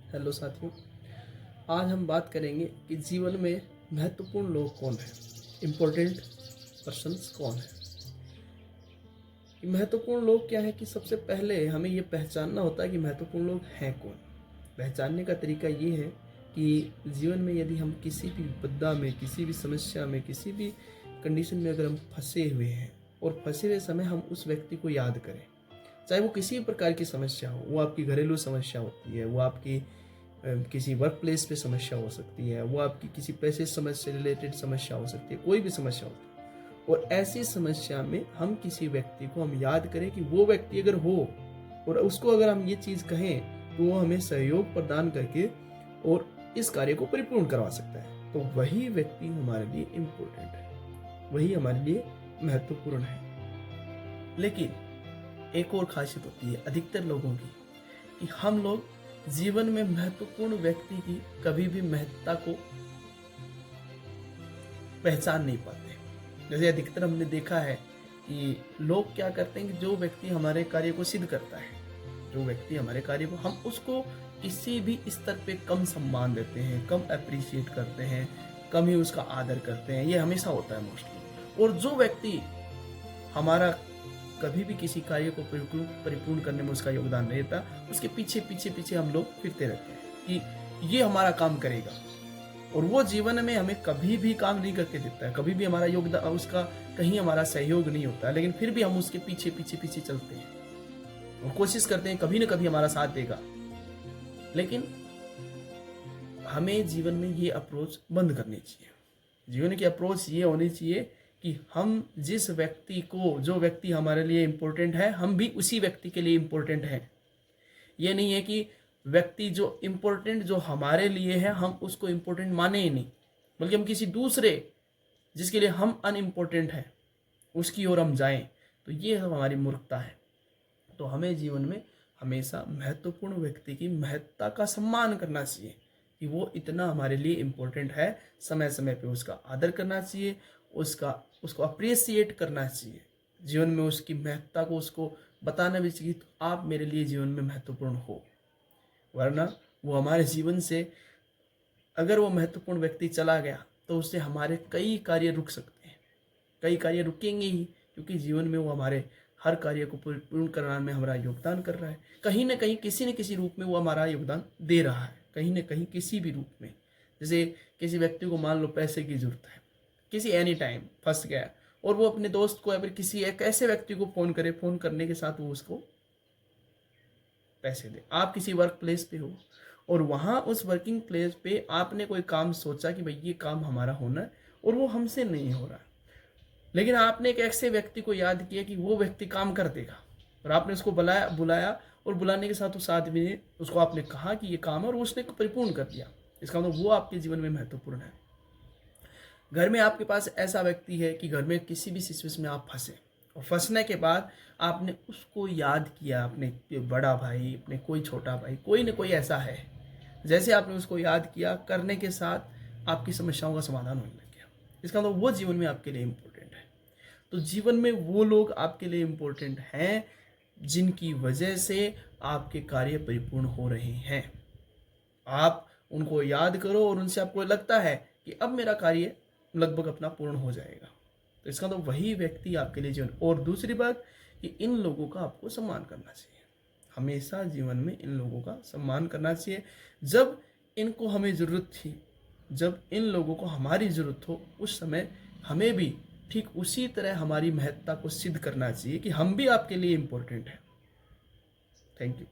Hello साथियों, आज हम बात करेंगे कि जीवन में महत्वपूर्ण लोग कौन हैं, इम्पोर्टेंट पर्सन्स कौन हैं। महत्वपूर्ण लोग क्या है कि सबसे पहले हमें ये पहचानना होता है कि महत्वपूर्ण लोग हैं कौन। पहचानने का तरीका ये है कि जीवन में यदि हम किसी भी विपदा में, किसी भी समस्या में, किसी भी कंडीशन में अगर हम फंसे हुए हैं और फंसे हुए समय हम उस व्यक्ति को याद करें, चाहे वो किसी भी प्रकार की समस्या हो, वो आपकी घरेलू समस्या होती है, वो आपकी किसी वर्क प्लेस पे समस्या हो सकती है, वो आपकी किसी पैसे समस्या रिलेटेड समस्या हो सकती है, कोई भी समस्या होती है। और ऐसी समस्या में हम किसी व्यक्ति को हम याद करें कि वो व्यक्ति अगर हो और उसको अगर हम ये चीज़ कहें तो वो हमें सहयोग प्रदान करके और इस कार्य को परिपूर्ण करवा सकता है। तो वही व्यक्ति हमारे लिए इम्पोर्टेंट है, वही हमारे लिए महत्वपूर्ण है। लेकिन एक और खासियत होती है अधिकतर लोगों की कि हम लोग जीवन में महत्वपूर्ण व्यक्ति की कभी भी महत्ता को पहचान नहीं पाते। जैसे अधिकतर हमने देखा है कि लोग क्या करते हैं कि जो व्यक्ति हमारे कार्य को सिद्ध करता है, जो व्यक्ति हमारे कार्य को, हम उसको किसी भी स्तर पे कम सम्मान देते हैं, कम अप्रिशिएट करते हैं, कम ही उसका आदर करते हैं। ये हमेशा होता है मोस्टली। और जो व्यक्ति हमारा कभी भी किसी कार्य को परिपूर्ण करने में उसका योगदान नहीं देता, उसके पीछे पीछे पीछे हम लोग फिरते रहते हैं कि ये हमारा काम करेगा, और वो जीवन में हमें कभी भी काम नहीं करके देता है, कभी भी हमारा योगदान, उसका कहीं हमारा सहयोग नहीं होता है। लेकिन फिर भी हम उसके पीछे पीछे पीछे चलते हैं और कोशिश करते हैं कभी ना कभी हमारा साथ देगा। लेकिन हमें जीवन में ये अप्रोच बंद करनी चाहिए। जीवन की अप्रोच ये होनी चाहिए कि हम जिस व्यक्ति को, जो व्यक्ति हमारे लिए इम्पोर्टेंट है, हम भी उसी व्यक्ति के लिए इम्पोर्टेंट हैं। ये नहीं है कि व्यक्ति जो इम्पोर्टेंट जो हमारे लिए है हम उसको इम्पोर्टेंट माने ही नहीं, बल्कि हम किसी दूसरे जिसके लिए हम अनइम्पोर्टेंट हैं उसकी ओर हम जाएं, तो ये हमारी मूर्खता है। तो हमें जीवन में हमेशा महत्वपूर्ण व्यक्ति की महत्ता का सम्मान करना चाहिए कि वो इतना हमारे लिए इम्पोर्टेंट है। समय समय पे उसका आदर करना चाहिए, उसको अप्रिशिएट करना चाहिए, जीवन में उसकी महत्ता को उसको बताना भी चाहिए, तो आप मेरे लिए जीवन में महत्वपूर्ण हो। वरना वो हमारे जीवन से, अगर वो महत्वपूर्ण व्यक्ति चला गया तो उससे हमारे कई कार्य रुक सकते हैं, कई कार्य रुकेंगे ही, क्योंकि जीवन में वो हमारे हर कार्य को पूर्ण कराने में हमारा योगदान कर रहा है। कहीं ना कहीं किसी न किसी रूप में वो हमारा योगदान दे रहा है, कहीं ना कहीं किसी भी रूप में। जैसे किसी व्यक्ति को मान लो पैसे की जरूरत है, किसी एनी टाइम फंस गया, और वो अपने दोस्त को या फिर किसी एक ऐसे व्यक्ति को फ़ोन करे, फ़ोन करने के साथ वो उसको पैसे दे। आप किसी वर्क प्लेस पे हो और वहाँ उस वर्किंग प्लेस पे आपने कोई काम सोचा कि भाई ये काम हमारा होना है, और वो हमसे नहीं हो रहा, लेकिन आपने एक ऐसे व्यक्ति को याद किया कि वो व्यक्ति काम कर देगा, और आपने उसको बुलाया और बुलाने के साथ उस आदमी ने, उसको आपने कहा कि ये काम है, और उसने परिपूर्ण कर दिया। इसका मतलब वो आपके जीवन में महत्वपूर्ण है। घर में आपके पास ऐसा व्यक्ति है कि घर में किसी भी सिचुएशन में आप फंसे, और फंसने के बाद आपने उसको याद किया, अपने बड़ा भाई, अपने कोई छोटा भाई, कोई ना कोई ऐसा है, जैसे आपने उसको याद किया, करने के साथ आपकी समस्याओं का समाधान होने लग गया। इसका मतलब वो जीवन में आपके लिए इम्पोर्टेंट है। तो जीवन में वो लोग आपके लिए इम्पोर्टेंट हैं जिनकी वजह से आपके कार्य परिपूर्ण हो रहे हैं। आप उनको याद करो और उनसे आपको लगता है कि अब मेरा कार्य लगभग अपना पूर्ण हो जाएगा, तो इसका तो वही व्यक्ति आपके लिए जीवन। और दूसरी बात कि इन लोगों का आपको सम्मान करना चाहिए, हमेशा जीवन में इन लोगों का सम्मान करना चाहिए। जब इनको हमें ज़रूरत थी, जब इन लोगों को हमारी ज़रूरत हो, उस समय हमें भी ठीक उसी तरह हमारी महत्ता को सिद्ध करना चाहिए कि हम भी आपके लिए इम्पोर्टेंट हैं। Thank you.